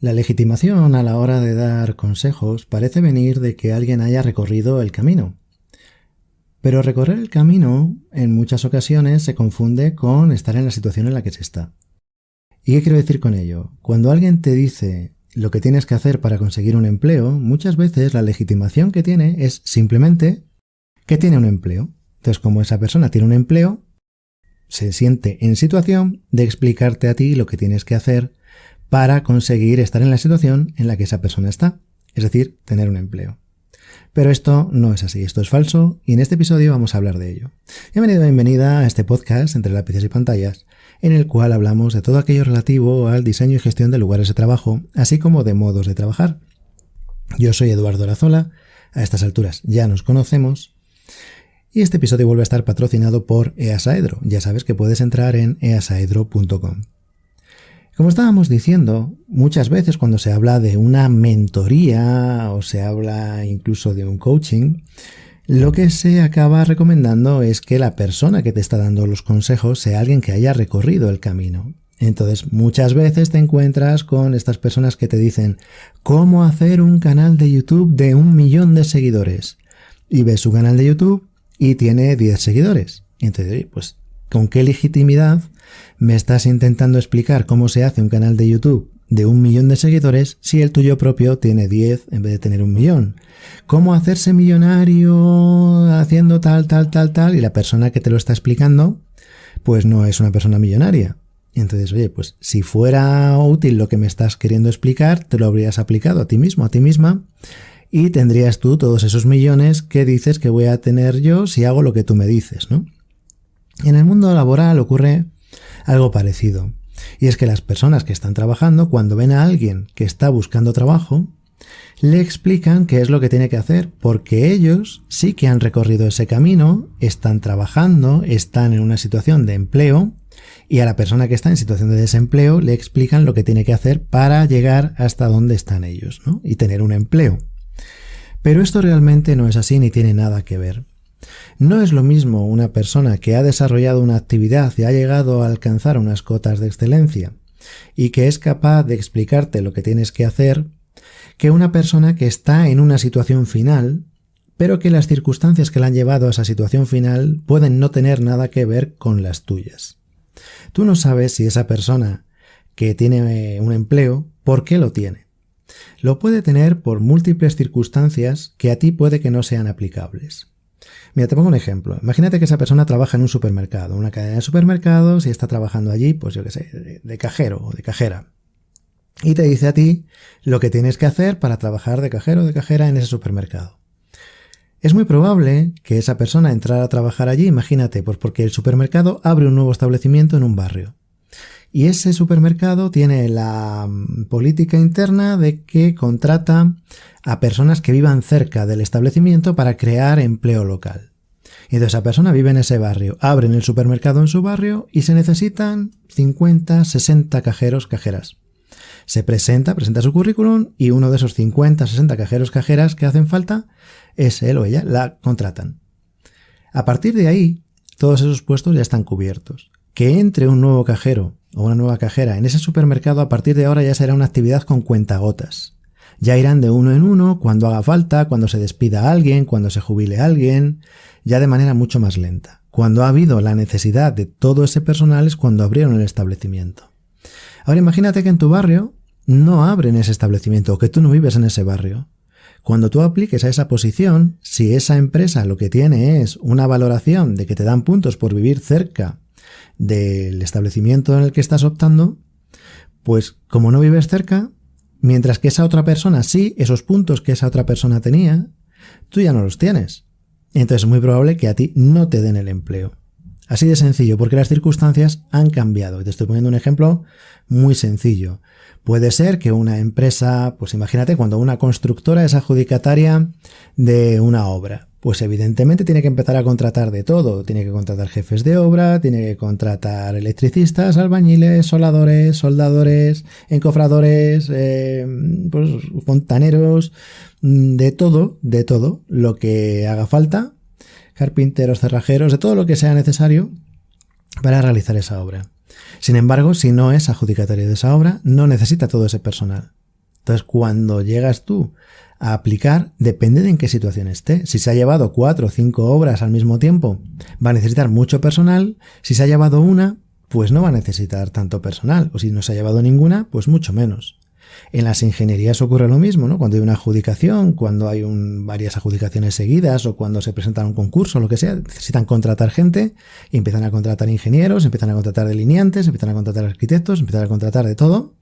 La legitimación a la hora de dar consejos parece venir de que alguien haya recorrido el camino. Pero recorrer el camino en muchas ocasiones se confunde con estar en la situación en la que se está. ¿Y qué quiero decir con ello? Cuando alguien te dice lo que tienes que hacer para conseguir un empleo, muchas veces la legitimación que tiene es simplemente que tiene un empleo. Entonces, como esa persona tiene un empleo, se siente en situación de explicarte a ti lo que tienes que hacer para conseguir estar en la situación en la que esa persona está, es decir, tener un empleo. Pero esto no es así, esto es falso y en este episodio vamos a hablar de ello. Bienvenida a este podcast entre lápices y pantallas, en el cual hablamos de todo aquello relativo al diseño y gestión de lugares de trabajo, así como de modos de trabajar. Yo soy Eduardo Arazola, a estas alturas ya nos conocemos, y este episodio vuelve a estar patrocinado por Easaedro. Ya sabes que puedes entrar en easaedro.com. Como estábamos diciendo, muchas veces cuando se habla de una mentoría o se habla incluso de un coaching, lo que se acaba recomendando es que la persona que te está dando los consejos sea alguien que haya recorrido el camino. Entonces, muchas veces te encuentras con estas personas que te dicen ¿cómo hacer un canal de YouTube de 1 millón de seguidores? Y ves su canal de YouTube y tiene 10 seguidores. Y entonces, pues, ¿con qué legitimidad me estás intentando explicar cómo se hace un canal de YouTube de 1 millón de seguidores si el tuyo propio tiene 10 en vez de tener 1 millón? ¿Cómo hacerse millonario haciendo tal y la persona que te lo está explicando pues no es una persona millonaria? Y entonces, oye, pues si fuera útil lo que me estás queriendo explicar, te lo habrías aplicado a ti mismo, a ti misma, y tendrías tú todos esos millones que dices que voy a tener yo si hago lo que tú me dices, ¿no? En el mundo laboral ocurre algo parecido, y es que las personas que están trabajando, cuando ven a alguien que está buscando trabajo, le explican qué es lo que tiene que hacer, porque ellos sí que han recorrido ese camino, están trabajando, están en una situación de empleo, y a la persona que está en situación de desempleo le explican lo que tiene que hacer para llegar hasta donde están ellos, ¿no? Y tener un empleo. Pero esto realmente no es así ni tiene nada que ver. No es lo mismo una persona que ha desarrollado una actividad y ha llegado a alcanzar unas cotas de excelencia y que es capaz de explicarte lo que tienes que hacer que una persona que está en una situación final, pero que las circunstancias que la han llevado a esa situación final pueden no tener nada que ver con las tuyas. Tú no sabes si esa persona que tiene un empleo, ¿por qué lo tiene? Lo puede tener por múltiples circunstancias que a ti puede que no sean aplicables. Mira, te pongo un ejemplo. Imagínate que esa persona trabaja en un supermercado, una cadena de supermercados y está trabajando allí, pues yo qué sé, de cajero o de cajera. Y te dice a ti lo que tienes que hacer para trabajar de cajero o de cajera en ese supermercado. Es muy probable que esa persona entrara a trabajar allí, imagínate, pues porque el supermercado abre un nuevo establecimiento en un barrio. Y ese supermercado tiene la política interna de que contrata a personas que vivan cerca del establecimiento para crear empleo local. Y entonces esa persona vive en ese barrio, abren el supermercado en su barrio y se necesitan 50, 60 cajeros, cajeras. Se presenta su currículum y uno de esos 50, 60 cajeros, cajeras que hacen falta es él o ella, la contratan. A partir de ahí, todos esos puestos ya están cubiertos. Que entre un nuevo cajero o una nueva cajera en ese supermercado a partir de ahora ya será una actividad con cuentagotas. Ya irán de uno en uno cuando haga falta, cuando se despida a alguien, cuando se jubile a alguien, ya de manera mucho más lenta. Cuando ha habido la necesidad de todo ese personal es cuando abrieron el establecimiento. Ahora imagínate que en tu barrio no abren ese establecimiento o que tú no vives en ese barrio. Cuando tú apliques a esa posición, si esa empresa lo que tiene es una valoración de que te dan puntos por vivir cerca del establecimiento en el que estás optando, pues como no vives cerca, mientras que esa otra persona sí, esos puntos que esa otra persona tenía, tú ya no los tienes. Entonces es muy probable que a ti no te den el empleo. Así de sencillo, porque las circunstancias han cambiado. Te estoy poniendo un ejemplo muy sencillo. Puede ser que una empresa, pues imagínate cuando una constructora es adjudicataria de una obra, pues evidentemente tiene que empezar a contratar de todo. Tiene que contratar jefes de obra, tiene que contratar electricistas, albañiles, soldadores, encofradores, pues fontaneros, de todo lo que haga falta, carpinteros, cerrajeros, de todo lo que sea necesario para realizar esa obra. Sin embargo, si no es adjudicatario de esa obra, no necesita todo ese personal. Entonces, cuando llegas tú a aplicar, depende de en qué situación esté. Si se ha llevado 4 o 5 obras al mismo tiempo, va a necesitar mucho personal. Si se ha llevado una, pues no va a necesitar tanto personal. O si no se ha llevado ninguna, pues mucho menos. En las ingenierías ocurre lo mismo, ¿no? Cuando hay una adjudicación, cuando hay varias adjudicaciones seguidas o cuando se presenta un concurso, lo que sea, necesitan contratar gente y empiezan a contratar ingenieros, empiezan a contratar delineantes, empiezan a contratar arquitectos, empiezan a contratar de todo.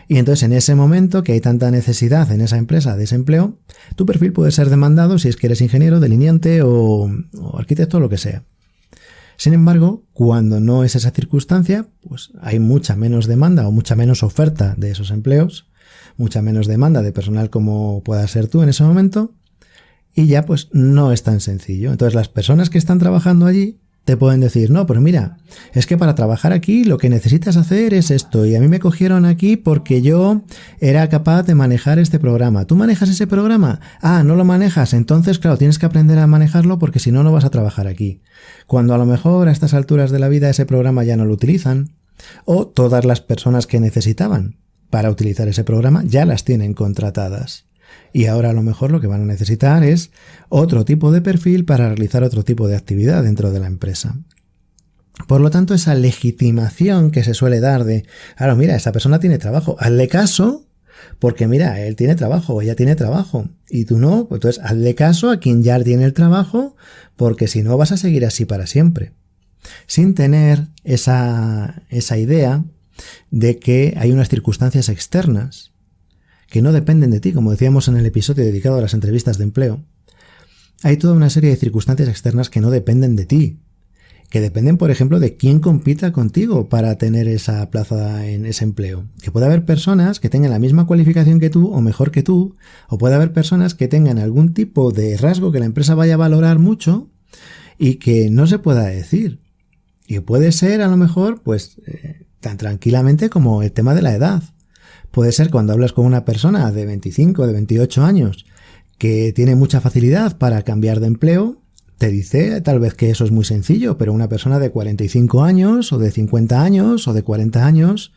Y entonces en ese momento que hay tanta necesidad en esa empresa de ese empleo, tu perfil puede ser demandado si es que eres ingeniero, delineante o arquitecto o lo que sea. Sin embargo, cuando no es esa circunstancia, pues hay mucha menos demanda o mucha menos oferta de esos empleos, mucha menos demanda de personal como puedas ser tú en ese momento, y ya pues no es tan sencillo. Entonces las personas que están trabajando allí te pueden decir, no, pero mira, es que para trabajar aquí lo que necesitas hacer es esto, y a mí me cogieron aquí porque yo era capaz de manejar este programa. ¿Tú manejas ese programa? Ah, no lo manejas, entonces claro, tienes que aprender a manejarlo porque si no, no vas a trabajar aquí. Cuando a lo mejor a estas alturas de la vida ese programa ya no lo utilizan, o todas las personas que necesitaban para utilizar ese programa ya las tienen contratadas. Y ahora a lo mejor lo que van a necesitar es otro tipo de perfil para realizar otro tipo de actividad dentro de la empresa. Por lo tanto, esa legitimación que se suele dar de, claro, mira, esa persona tiene trabajo, hazle caso porque mira, él tiene trabajo, ella tiene trabajo y tú no, pues entonces hazle caso a quien ya tiene el trabajo porque si no vas a seguir así para siempre. Sin tener esa idea de que hay unas circunstancias externas que no dependen de ti, como decíamos en el episodio dedicado a las entrevistas de empleo. Hay toda una serie de circunstancias externas que no dependen de ti, que dependen, por ejemplo, de quién compita contigo para tener esa plaza en ese empleo. Que puede haber personas que tengan la misma cualificación que tú o mejor que tú, o puede haber personas que tengan algún tipo de rasgo que la empresa vaya a valorar mucho y que no se pueda decir. Y puede ser, a lo mejor, pues tan tranquilamente como el tema de la edad. Puede ser cuando hablas con una persona de 25, de 28 años que tiene mucha facilidad para cambiar de empleo, te dice tal vez que eso es muy sencillo, pero una persona de 45 años o de 50 años o de 40 años,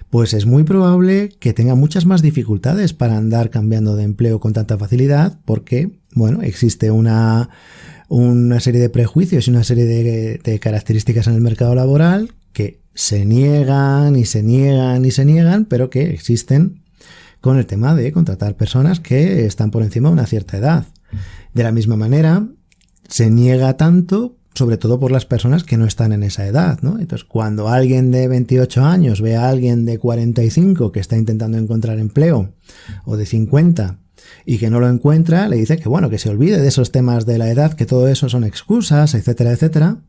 pues es muy probable que tenga muchas más dificultades para andar cambiando de empleo con tanta facilidad porque, bueno, existe una serie de prejuicios y una serie de características en el mercado laboral que se niegan y se niegan y se niegan, pero que existen con el tema de contratar personas que están por encima de una cierta edad. De la misma manera, se niega tanto, sobre todo por las personas que no están en esa edad, ¿no? Entonces, cuando alguien de 28 años ve a alguien de 45 que está intentando encontrar empleo, o de 50, y que no lo encuentra, le dice que bueno, que se olvide de esos temas de la edad, que todo eso son excusas, etcétera, etcétera.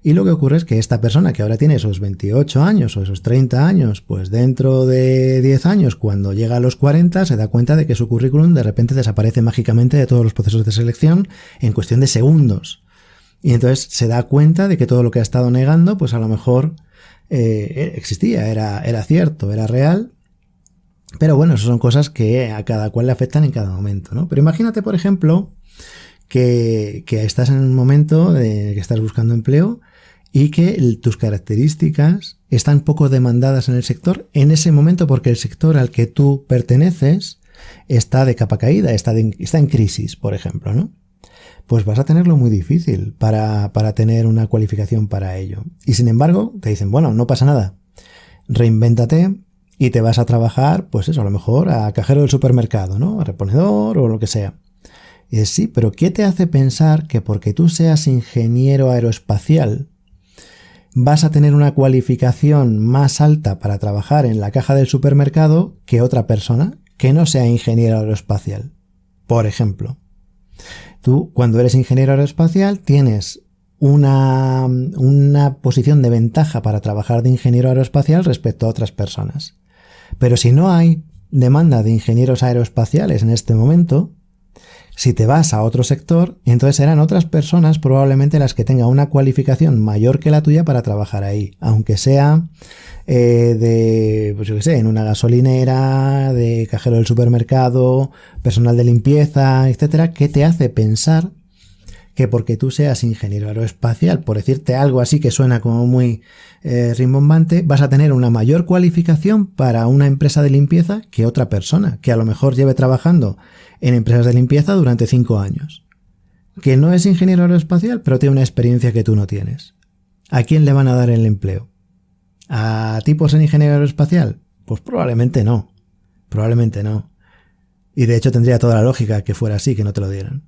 Y lo que ocurre es que esta persona que ahora tiene esos 28 años o esos 30 años, pues dentro de 10 años, cuando llega a los 40, se da cuenta de que su currículum de repente desaparece mágicamente de todos los procesos de selección en cuestión de segundos. Y entonces se da cuenta de que todo lo que ha estado negando, pues a lo mejor existía, era cierto, era real. Pero bueno, eso son cosas que a cada cual le afectan en cada momento, ¿no? Pero imagínate, por ejemplo, que estás en un momento de que estás buscando empleo y que tus características están poco demandadas en el sector en ese momento porque el sector al que tú perteneces está de capa caída, está en crisis, por ejemplo, ¿no? Pues vas a tenerlo muy difícil para tener una cualificación para ello. Y sin embargo, te dicen, bueno, no pasa nada, reinvéntate y te vas a trabajar, pues eso, a lo mejor a cajero del supermercado, ¿no? A reponedor o lo que sea. Y dices, sí, pero ¿qué te hace pensar que porque tú seas ingeniero aeroespacial vas a tener una cualificación más alta para trabajar en la caja del supermercado que otra persona que no sea ingeniero aeroespacial? Por ejemplo, tú cuando eres ingeniero aeroespacial tienes una posición de ventaja para trabajar de ingeniero aeroespacial respecto a otras personas. Pero si no hay demanda de ingenieros aeroespaciales en este momento, si te vas a otro sector, entonces serán otras personas probablemente las que tengan una cualificación mayor que la tuya para trabajar ahí, aunque sea pues yo qué sé, en una gasolinera, de cajero del supermercado, personal de limpieza, etcétera, que te hace pensar que porque tú seas ingeniero aeroespacial, por decirte algo así que suena como muy rimbombante, vas a tener una mayor cualificación para una empresa de limpieza que otra persona, que a lo mejor lleve trabajando en empresas de limpieza durante 5 años. Que no es ingeniero aeroespacial, pero tiene una experiencia que tú no tienes. ¿A quién le van a dar el empleo? ¿A tipos en ingeniero aeroespacial? Pues probablemente no. Probablemente no. Y de hecho tendría toda la lógica que fuera así, que no te lo dieran.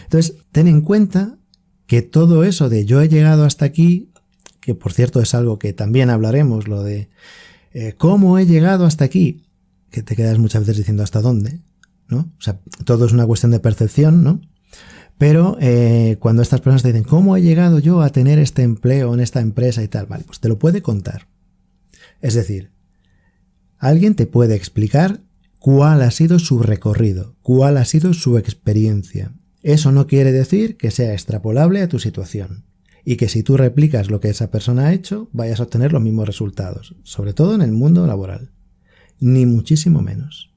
Entonces, ten en cuenta que todo eso de yo he llegado hasta aquí, que por cierto es algo que también hablaremos, lo de cómo he llegado hasta aquí, que te quedas muchas veces diciendo hasta dónde, ¿no? O sea, todo es una cuestión de percepción, ¿no? Pero cuando estas personas te dicen, ¿cómo he llegado yo a tener este empleo en esta empresa y tal? Vale, pues te lo puede contar. Es decir, alguien te puede explicar cuál ha sido su recorrido, cuál ha sido su experiencia. Eso no quiere decir que sea extrapolable a tu situación y que si tú replicas lo que esa persona ha hecho, vayas a obtener los mismos resultados, sobre todo en el mundo laboral. Ni muchísimo menos,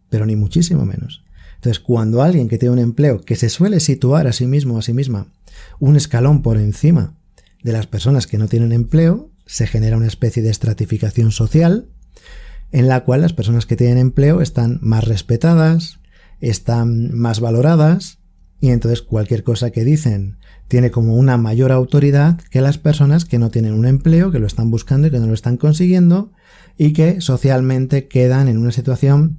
pero ni muchísimo menos. Entonces, cuando alguien que tiene un empleo que se suele situar a sí mismo o a sí misma un escalón por encima de las personas que no tienen empleo, se genera una especie de estratificación social en la cual las personas que tienen empleo están más respetadas, están más valoradas y entonces cualquier cosa que dicen tiene como una mayor autoridad que las personas que no tienen un empleo, que lo están buscando y que no lo están consiguiendo y que socialmente quedan en una situación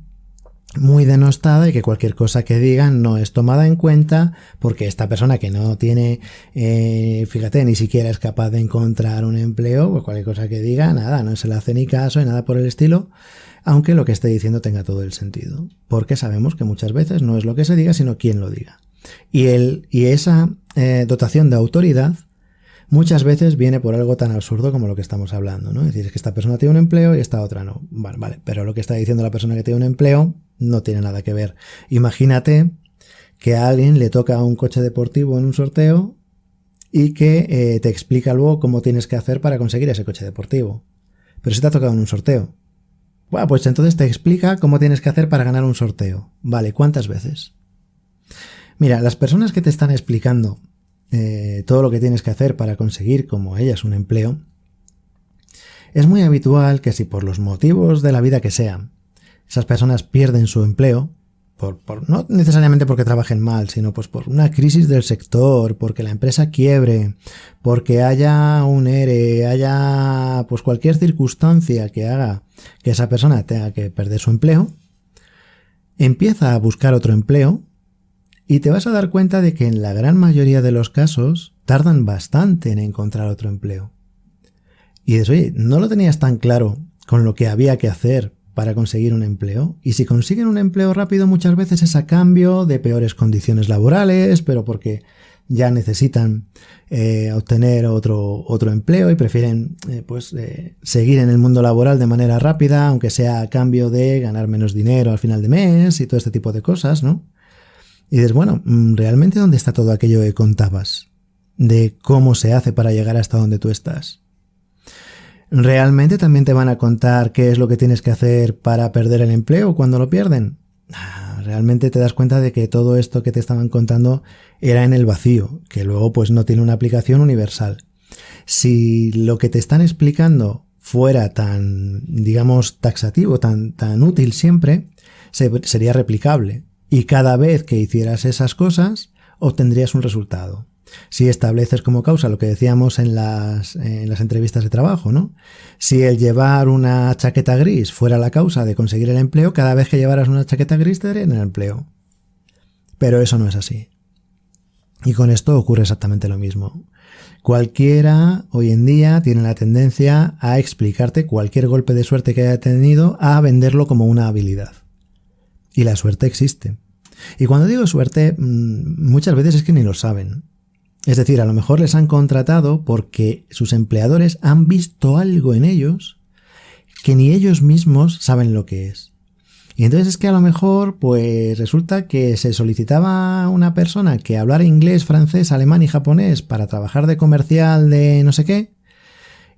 muy denostada y que cualquier cosa que digan no es tomada en cuenta porque esta persona que no tiene, fíjate, ni siquiera es capaz de encontrar un empleo, pues cualquier cosa que diga, nada, no se le hace ni caso y nada por el estilo, aunque lo que esté diciendo tenga todo el sentido, porque sabemos que muchas veces no es lo que se diga, sino quién lo diga. Y esa dotación de autoridad muchas veces viene por algo tan absurdo como lo que estamos hablando, ¿no? Es decir, es que esta persona tiene un empleo y esta otra no. Vale, pero lo que está diciendo la persona que tiene un empleo no tiene nada que ver. Imagínate que a alguien le toca un coche deportivo en un sorteo y que te explica luego cómo tienes que hacer para conseguir ese coche deportivo. Pero si te ha tocado en un sorteo. Bueno, pues entonces te explica cómo tienes que hacer para ganar un sorteo. Vale, ¿cuántas veces? Mira, las personas que te están explicando todo lo que tienes que hacer para conseguir, como ellas, un empleo, es muy habitual que si por los motivos de la vida que sean, esas personas pierden su empleo, no necesariamente porque trabajen mal, sino pues por una crisis del sector, porque la empresa quiebre, porque haya un ERE, haya pues cualquier circunstancia que haga que esa persona tenga que perder su empleo, empieza a buscar otro empleo y te vas a dar cuenta de que en la gran mayoría de los casos tardan bastante en encontrar otro empleo. Y dices, oye, ¿no lo tenías tan claro con lo que había que hacer para conseguir un empleo? Y si consiguen un empleo rápido muchas veces es a cambio de peores condiciones laborales, pero porque ya necesitan obtener otro empleo y prefieren seguir en el mundo laboral de manera rápida, aunque sea a cambio de ganar menos dinero al final de mes y todo este tipo de cosas, ¿no? Y dices, bueno, ¿realmente dónde está todo aquello que contabas? De cómo se hace para llegar hasta donde tú estás. ¿Realmente también te van a contar qué es lo que tienes que hacer para perder el empleo cuando lo pierden? Realmente te das cuenta de que todo esto que te estaban contando era en el vacío, que luego pues no tiene una aplicación universal. Si lo que te están explicando fuera tan, digamos, taxativo, tan útil siempre, sería replicable. Y cada vez que hicieras esas cosas, obtendrías un resultado. Si estableces como causa lo que decíamos en las entrevistas de trabajo, ¿no? Si el llevar una chaqueta gris fuera la causa de conseguir el empleo, cada vez que llevaras una chaqueta gris te darían el empleo. Pero eso no es así. Y con esto ocurre exactamente lo mismo. Cualquiera hoy en día tiene la tendencia a explicarte cualquier golpe de suerte que haya tenido, a venderlo como una habilidad. Y la suerte existe. Y cuando digo suerte, muchas veces es que ni lo saben. Es decir, a lo mejor les han contratado porque sus empleadores han visto algo en ellos que ni ellos mismos saben lo que es. Y entonces es que a lo mejor pues resulta que se solicitaba una persona que hablara inglés, francés, alemán y japonés para trabajar de comercial de no sé qué,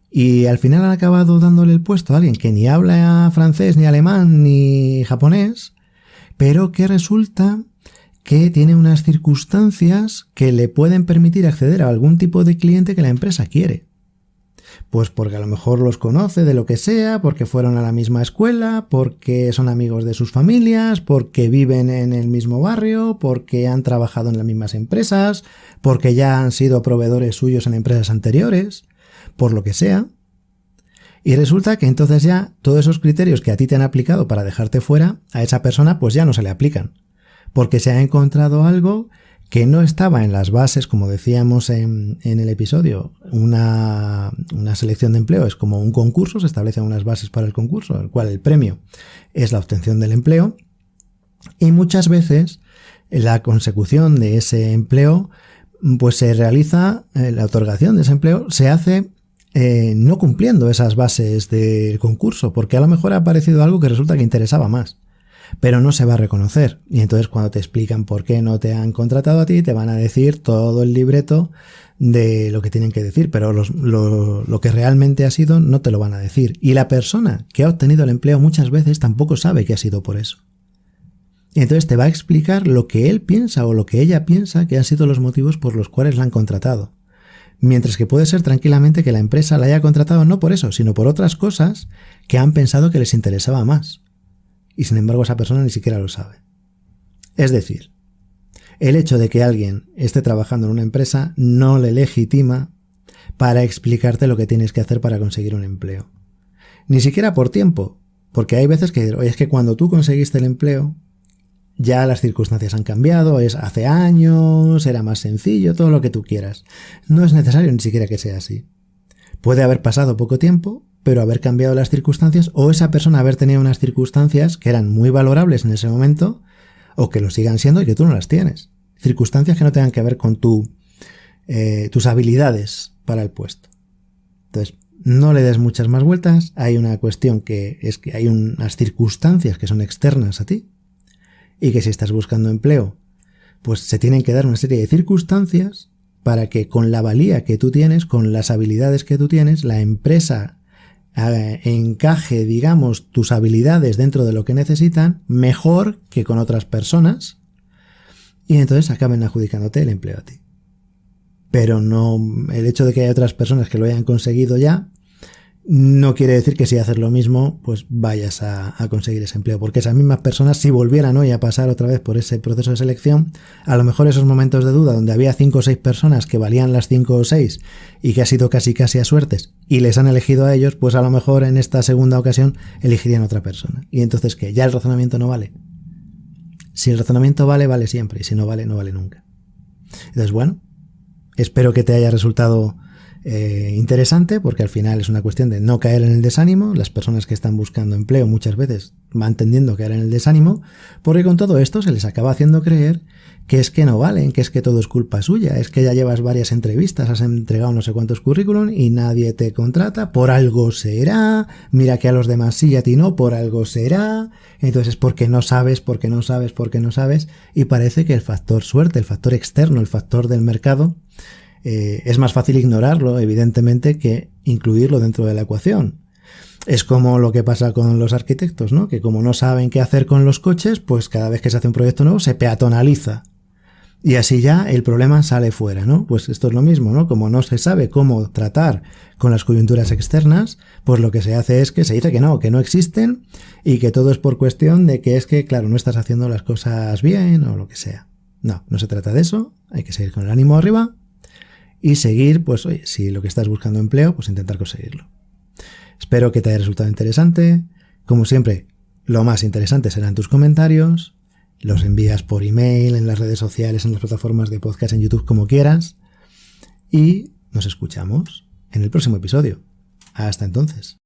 y al final han acabado dándole el puesto a alguien que ni habla francés, ni alemán, ni japonés, pero que resulta que tiene unas circunstancias que le pueden permitir acceder a algún tipo de cliente que la empresa quiere. Pues porque a lo mejor los conoce de lo que sea, porque fueron a la misma escuela, porque son amigos de sus familias, porque viven en el mismo barrio, porque han trabajado en las mismas empresas, porque ya han sido proveedores suyos en empresas anteriores, por lo que sea. Y resulta que entonces ya todos esos criterios que a ti te han aplicado para dejarte fuera, a esa persona pues ya no se le aplican. Porque se ha encontrado algo que no estaba en las bases, como decíamos en el episodio. Una selección de empleo es como un concurso, se establecen unas bases para el concurso, el cual el premio es la obtención del empleo. Y muchas veces la consecución de ese empleo, pues se realiza, la otorgación de ese empleo se hace no cumpliendo esas bases del concurso, porque a lo mejor ha aparecido algo que resulta que interesaba más, pero no se va a reconocer. Y entonces cuando te explican por qué no te han contratado a ti, te van a decir todo el libreto de lo que tienen que decir, pero lo que realmente ha sido no te lo van a decir. Y la persona que ha obtenido el empleo muchas veces tampoco sabe que ha sido por eso. Y entonces te va a explicar lo que él piensa o lo que ella piensa que han sido los motivos por los cuales la han contratado. Mientras que puede ser tranquilamente que la empresa la haya contratado no por eso, sino por otras cosas que han pensado que les interesaba más. Y sin embargo esa persona ni siquiera lo sabe. Es decir, el hecho de que alguien esté trabajando en una empresa no le legitima para explicarte lo que tienes que hacer para conseguir un empleo. Ni siquiera por tiempo, porque hay veces que oye, es que cuando tú conseguiste el empleo ya las circunstancias han cambiado, es hace años, era más sencillo, todo lo que tú quieras. No es necesario ni siquiera que sea así. Puede haber pasado poco tiempo, pero haber cambiado las circunstancias o esa persona haber tenido unas circunstancias que eran muy valorables en ese momento o que lo sigan siendo y que tú no las tienes. Circunstancias que no tengan que ver con tus habilidades para el puesto. Entonces, no le des muchas más vueltas. Hay una cuestión que es que hay unas circunstancias que son externas a ti y que si estás buscando empleo, pues se tienen que dar una serie de circunstancias para que con la valía que tú tienes, con las habilidades que tú tienes, la empresa encaje, digamos, tus habilidades dentro de lo que necesitan mejor que con otras personas y entonces acaben adjudicándote el empleo a ti. Pero no, el hecho de que haya otras personas que lo hayan conseguido ya no quiere decir que si haces lo mismo, pues vayas a conseguir ese empleo, porque esas mismas personas, si volvieran hoy a pasar otra vez por ese proceso de selección, a lo mejor esos momentos de duda donde había 5 o 6 personas que valían las 5 o 6 y que ha sido casi a suertes y les han elegido a ellos, pues a lo mejor en esta segunda ocasión elegirían a otra persona. Y entonces, ¿qué? ¿Ya el razonamiento no vale? Si el razonamiento vale, vale siempre, y si no vale, no vale nunca. Entonces, bueno, espero que te haya resultado interesante, porque al final es una cuestión de no caer en el desánimo. Las personas que están buscando empleo muchas veces van tendiendo a caer en el desánimo, porque con todo esto se les acaba haciendo creer que es que no valen, que es que todo es culpa suya, es que ya llevas varias entrevistas, has entregado no sé cuántos currículum y nadie te contrata, por algo será, mira que a los demás sí y a ti no, por algo será, entonces es porque no sabes, y parece que el factor suerte, el factor externo, el factor del mercado, es más fácil ignorarlo, evidentemente, que incluirlo dentro de la ecuación. Es como lo que pasa con los arquitectos, ¿no? Que como no saben qué hacer con los coches, pues cada vez que se hace un proyecto nuevo se peatonaliza. Y así ya el problema sale fuera, ¿no? Pues esto es lo mismo, ¿no? Como no se sabe cómo tratar con las coyunturas externas, pues lo que se hace es que se dice que no existen y que todo es por cuestión de que es que, claro, no estás haciendo las cosas bien o lo que sea. No, no se trata de eso, hay que seguir con el ánimo arriba y seguir, pues oye, si lo que estás buscando empleo, pues intentar conseguirlo. Espero que te haya resultado interesante. Como siempre, lo más interesante serán tus comentarios. Los envías por email, en las redes sociales, en las plataformas de podcast, en YouTube, como quieras. Y nos escuchamos en el próximo episodio. Hasta entonces.